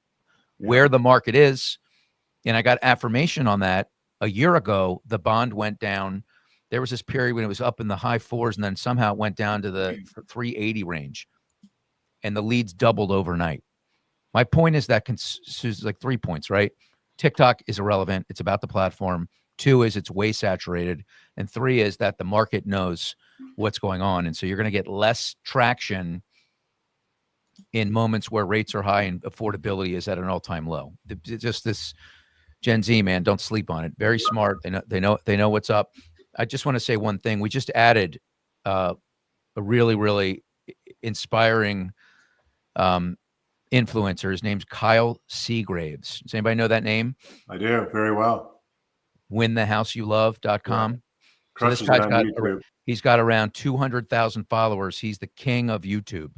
where the market is. And I got affirmation on that. A year ago, the bond went down. There was this period when it was up in the high fours, and then somehow it went down to the 380 range. And the leads doubled overnight. My point is that like 3 points, right? TikTok is irrelevant. It's about the platform. 2 is it's way saturated. And 3 is that the market knows what's going on. And so you're going to get less traction in moments where rates are high and affordability is at an all-time low. Just this Gen Z, man, don't sleep on it. Very smart. They know what's up. I just want to say one thing. We just added a really, really inspiring influencer. His name's Kyle Seagraves. Does anybody know that name?
I do very well.
WinTheHouseYouLove.com. So this
Crushes
guy's
it on
got
YouTube.
he's got around 200,000 followers. He's the king of YouTube.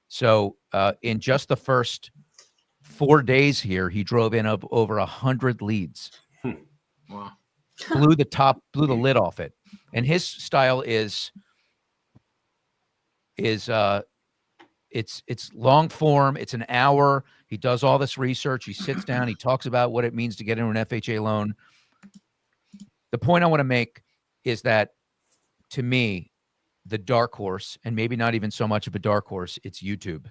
So in just the first 4 days here, he drove in over 100 leads.
Wow.
Blew the lid off it. And his style is it's long form. It's an hour. He does all this research. He sits down. He talks about what it means to get into an FHA loan. The point I want to make is that, to me, the dark horse, and maybe not even so much of a dark horse, it's YouTube.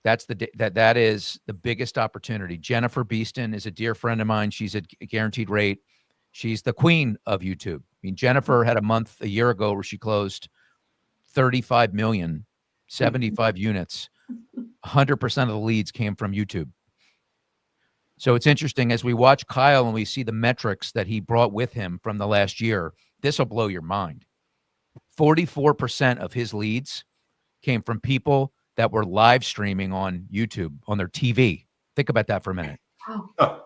That is the biggest opportunity. Jennifer Beeston is a dear friend of mine. She's at Guaranteed Rate. She's the queen of YouTube. I mean, Jennifer had a month a year ago where she closed 35 million, 75 units. 100% of the leads came from YouTube. So it's interesting as we watch Kyle and we see the metrics that he brought with him from the last year. This will blow your mind. 44% of his leads came from people that were live streaming on YouTube on their TV. Think about that for a minute.
Oh.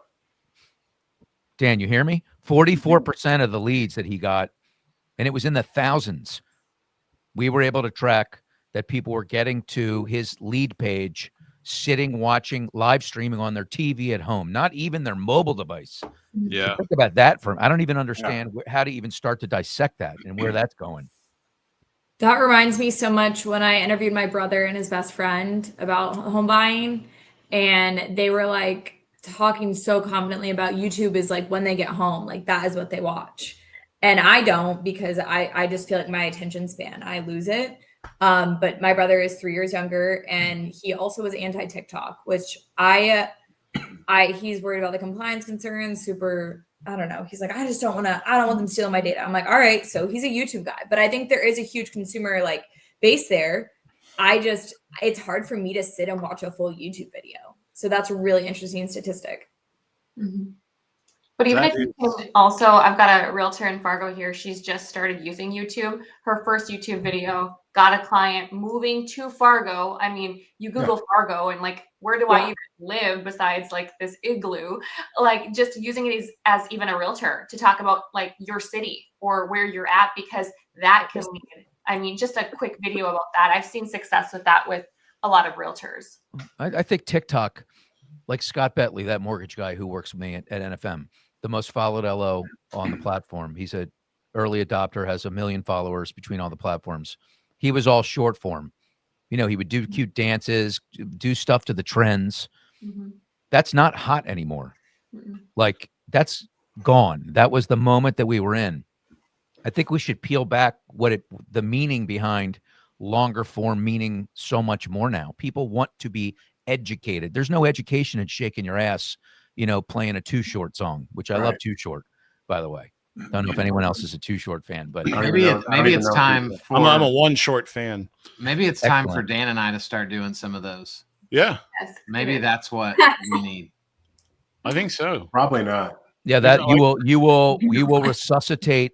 Dan, you hear me? 44% of the leads that he got, and it was in the thousands. We were able to track that people were getting to his lead page, sitting, watching, live streaming on their TV at home, not even their mobile device.
Yeah.
Think about that. I don't even understand how to even start to dissect that and where that's going.
That reminds me so much when I interviewed my brother and his best friend about home buying, and they were like talking so confidently about YouTube is like when they get home, like that is what they watch. And I don't, because I just feel like my attention span, I lose it. But my brother is 3 years younger, and he also was anti-TikTok, which he's worried about the compliance concerns, super I don't know. He's like, I don't want them stealing my data. I'm like, all right. So he's a YouTube guy, but I think there is a huge consumer like base there. It's hard for me to sit and watch a full YouTube video. So that's a really interesting statistic.
Mhm. But even if you can also, I've got a realtor in Fargo here. She's just started using YouTube. Her first YouTube video got a client moving to Fargo. I mean, you Google Fargo and like, where do I even live besides like this igloo? Like just using it as even a realtor to talk about like your city or where you're at, because that can lead. I mean, just a quick video about that. I've seen success with that with a lot of realtors.
I think TikTok, like Scott Bentley, that mortgage guy who works with me at NFM, the most followed LO on the platform. He's an early adopter, has 1 million followers between all the platforms. He was all short form. You know, he would do cute dances, do stuff to the trends.
Mhm.
That's not hot anymore.
Mhm.
Like that's gone. That was the moment that we were in. I think we should peel back the meaning behind longer form meaning so much more now. People want to be educated. There's no education in shaking your ass, you know, playing a Too Short song, which I love Too Short, by the way. Don't know if anyone else is a Too Short fan, but
Maybe it's time for
I'm a one short fan.
maybe it's time for
Excellent.
Dan and I to start doing some of those.
Yeah,
Yes.
Maybe that's what we need.
I think so.
Probably not.
yeah, that you will resuscitate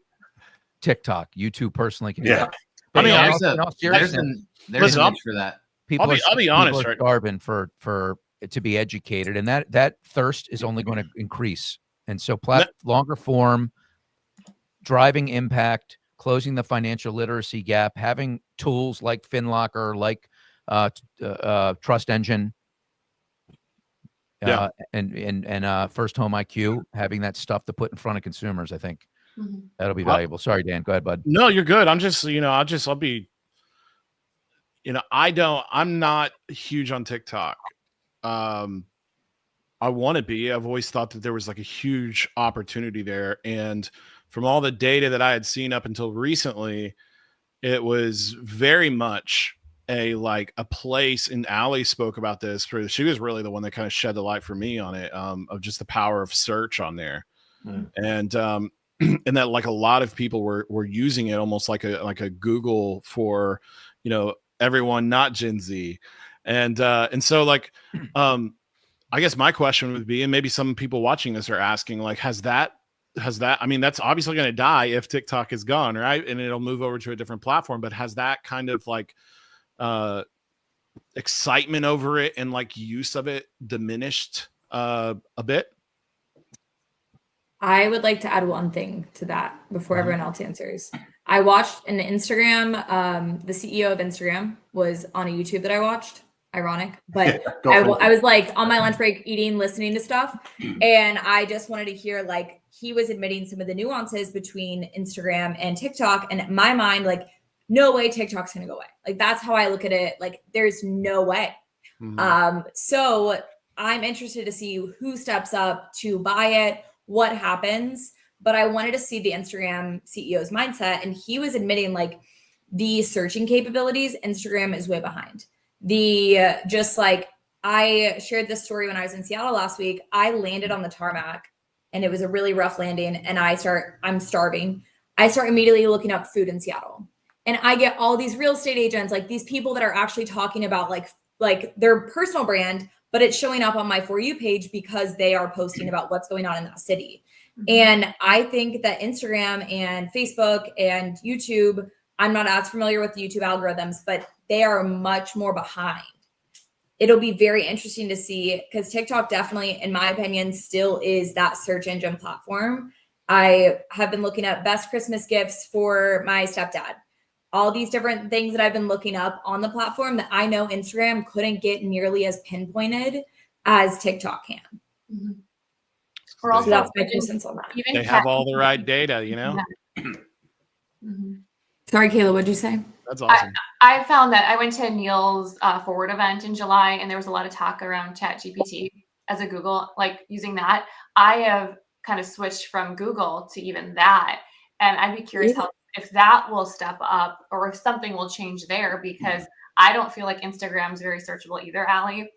TikTok. You two personally can do
Yeah.
that.
I mean,
there's
in all
a
seriousness,
there's
Listen,
a niche for that.
people
I'll be honest,
people are
right?
starving for to be educated, and that thirst is only going to increase. And so longer form, driving impact, closing the financial literacy gap, having tools like FinLocker, like Trust Engine,
Yeah.
and First Home IQ, having that stuff to put in front of consumers. I think
Mhm.
that'll be valuable. Sorry, Dan. Go ahead, bud.
No, you're good. I'm just, I'll be, I'm not huge on TikTok. I want to be. I've always thought that there was like a huge opportunity there. And from all the data that I had seen up until recently, it was very much a place, and Allie spoke about this. She was really the one that kind of shed the light for me on it, of just the power of search on there. And and that like a lot of people were using it almost like a Google for, everyone not Gen Z. And so like I guess my question would be, and maybe some people watching this are asking, like, has that, I mean, that's obviously going to die if TikTok is gone, right? And it'll move over to a different platform, but has that kind of like excitement over it and like use of it diminished a bit?
I would like to add one thing to that before everyone else answers. I watched an Instagram, the CEO of Instagram was on a YouTube that I watched. Ironic, but I was like on my lunch break eating, listening to stuff. And I just wanted to hear, like, he was admitting some of the nuances between Instagram and TikTok. And in my mind, like, no way TikTok's going to go away. Like, that's how I look at it. Like, there's no way. So I'm interested to see who steps up to buy it, what happens. But I wanted to see the Instagram CEO's mindset. And he was admitting, like, the searching capabilities, Instagram is way behind. Just like I shared this story when I was in Seattle last week, I landed on the tarmac and it was a really rough landing. And I'm starving. I start immediately looking up food in Seattle, and I get all these real estate agents, like these people that are actually talking about like their personal brand, but it's showing up on my For You page because they are posting about what's going on in that city. And I think that Instagram and Facebook and YouTube, I'm not as familiar with the YouTube algorithms, but they are much more behind. It'll be very interesting to see, because TikTok definitely, in my opinion, still is that search engine platform. I have been looking at best Christmas gifts for my stepdad. All these different things that I've been looking up on the platform that I know Instagram couldn't get nearly as pinpointed as TikTok can.
Mm-hmm.
So that's my 2 cents on that.
They have all the right data,
Mm-hmm.
Sorry, Kayla, what'd you say?
That's awesome.
I found that I went to Neil's Forward event in July, and there was a lot of talk around ChatGPT as a Google, like using that. I have kind of switched from Google to even that. And I'd be curious if that will step up or if something will change there, because I don't feel like Instagram is very searchable either, Allie.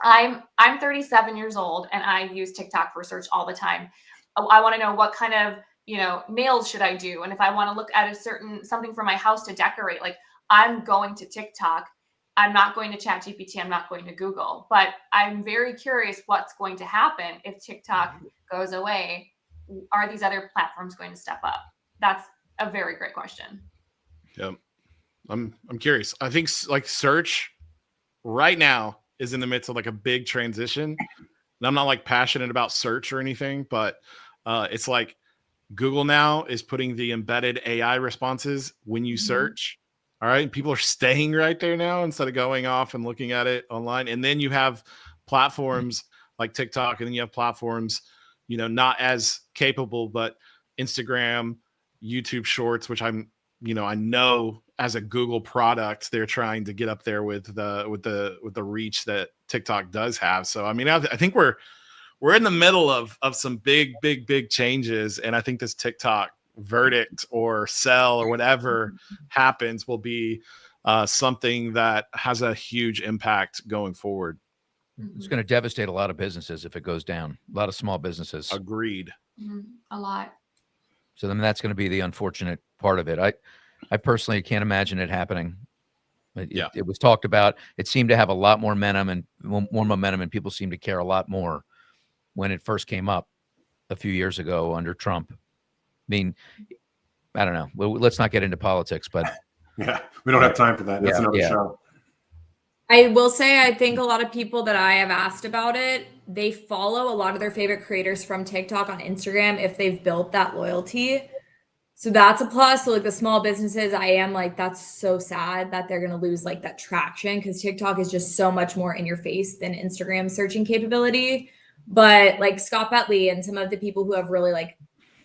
I'm 37 years old and I use TikTok for search all the time. I want to know what kind of, nails should I do? And if I want to look at something for my house to decorate, like I'm going to TikTok. I'm not going to ChatGPT. I'm not going to Google, but I'm very curious what's going to happen if TikTok goes away. Are these other platforms going to step up? That's a very great question.
Yep. I'm curious. I think like search right now is in the midst of like a big transition. And I'm not like passionate about search or anything, but it's like Google now is putting the embedded AI responses when you search. All right. And people are staying right there now instead of going off and looking at it online. And then you have platforms like TikTok, and then you have platforms, not as capable, but Instagram, YouTube Shorts, which I know as a Google product, they're trying to get up there with the reach that TikTok does have. So, I mean, I think we're in the middle of some big changes. And I think this TikTok verdict or sell or whatever happens will be something that has a huge impact going forward.
It's going to devastate a lot of businesses if it goes down. A lot of small businesses.
Agreed.
A lot.
So then that's going to be the unfortunate part of it. I personally can't imagine it happening. It was talked about. It seemed to have a lot more momentum and people seemed to care a lot more when it first came up a few years ago under Trump. I mean, I don't know. Well, let's not get into politics, but
yeah, we don't have time for that. That's another show.
I will say, I think a lot of people that I have asked about it, they follow a lot of their favorite creators from TikTok on Instagram if they've built that loyalty. So that's a plus. So like the small businesses, I am like, that's so sad that they're going to lose like that traction because TikTok is just so much more in your face than Instagram searching capability. But like Scott Bentley and some of the people who have really like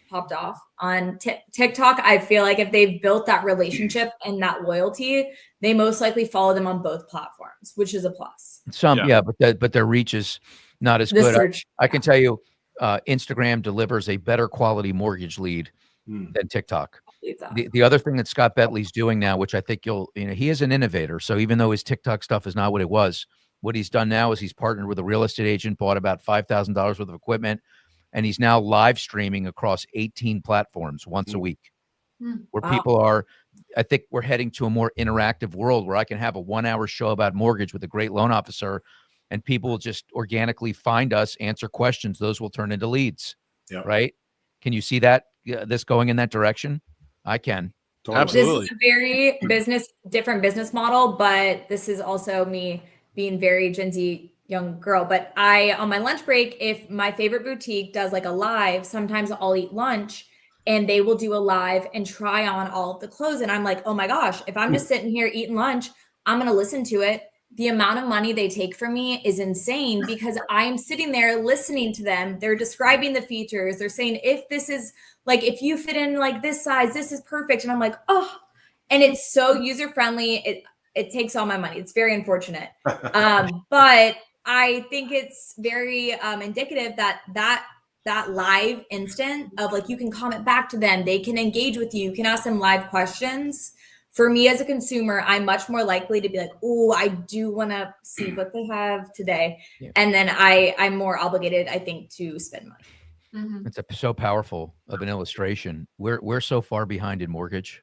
popped off on TikTok, I feel like if they've built that relationship and that loyalty, they most likely follow them on both platforms, which is a plus.
But their reach is not as good. I can tell you, Instagram delivers a better quality mortgage lead than TikTok. The other thing that Scott Bentley's doing now, which I think he is an innovator. So even though his TikTok stuff is not what it was, what he's done now is he's partnered with a real estate agent, bought about $5,000 worth of equipment, and he's now live streaming across 18 platforms once a week, where people are. I think we're heading to a more interactive world where I can have a 1-hour show about mortgage with a great loan officer, and people will just organically find us, answer questions. Those will turn into leads. Yep. Right? Can you see that this going in that direction? I can.
Totally. Absolutely.
This is a very different business model, but this is also me being very Gen Z young girl. But on my lunch break, if my favorite boutique does like a live, sometimes I'll eat lunch and they will do a live and try on all of the clothes. And I'm like, oh my gosh, if I'm just sitting here eating lunch, I'm going to listen to it. The amount of money they take from me is insane because I am sitting there listening to them. They're describing the features. They're saying, if this is like, if you fit in like this size, this is perfect. And I'm like, oh, and it's so user-friendly. It takes all my money. It's very unfortunate. But I think it's very indicative that live instant of like, you can comment back to them. They can engage with you. You can ask them live questions. For me as a consumer, I'm much more likely to be like, oh, I do want to see what they have today. Yeah. And then I'm more obligated, I think, to spend money.
It's so powerful of an illustration. We're so far behind in mortgage.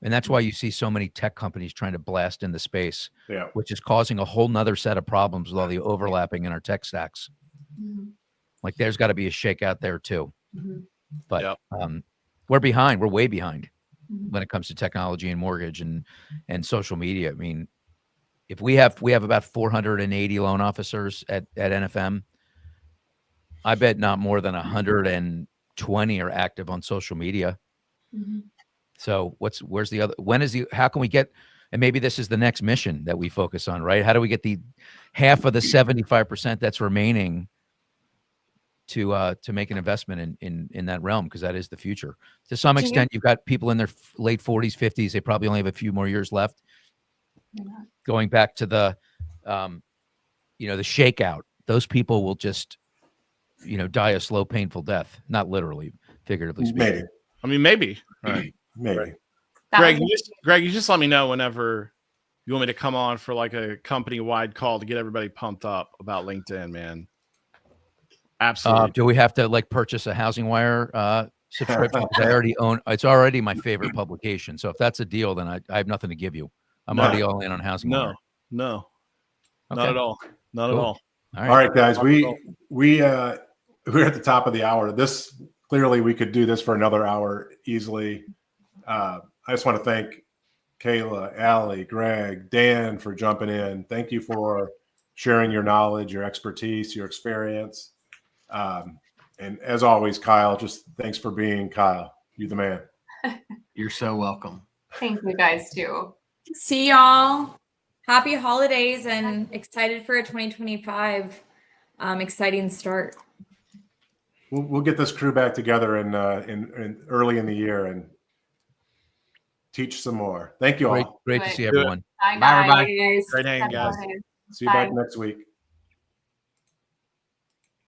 And that's why you see so many tech companies trying to blast in the space, which is causing a whole nother set of problems with all the overlapping in our tech stacks. Like there's got to be a shakeout there too. But we're behind. We're way behind when it comes to technology and mortgage and social media. I mean, if we have about 480 loan officers at NFM, I bet not more than 120 are active on social media. So where's the other, how can we get, and maybe this is the next mission that we focus on, right? How do we get the half of the 75% that's remaining to make an investment in that realm? Because that is the future. To some extent, you've got people in their late 40s, 50s. They probably only have a few more years left. Going back to the shakeout, those people will just, die a slow, painful death. Not literally, figuratively speaking.
Maybe.
I mean, maybe. Right.
Maybe.
Greg, you just let me know whenever you want me to come on for like a company-wide call to get everybody pumped up about LinkedIn, man. Absolutely.
Do we have to like purchase a Housing Wire subscription? 'Cause I already own. It's already my favorite publication. So if that's a deal, then I have nothing to give you. I'm
No.
already all in on Housing Wire.
No, not
Okay.
at all. Not at
Cool.
all.
All
All
right.
right, guys,
Not at all.
we're at the top of the hour. This clearly we could do this for another hour easily. I just want to thank Kayla, Allie, Greg, Dan for jumping in. Thank you for sharing your knowledge, your expertise, your experience. And as always, Kyle, just thanks for being Kyle. You the man.
You're so welcome.
Thank you guys too.
See y'all. Happy holidays and excited for a 2025 exciting start.
We'll get this crew back together in early in the year and teach some more. Thank you all.
Great to see
Good.
everyone.
Bye,
Bye,
guys.
everybody.
Happy
Great hanging, guys.
holidays.
See you back
Bye.
next week.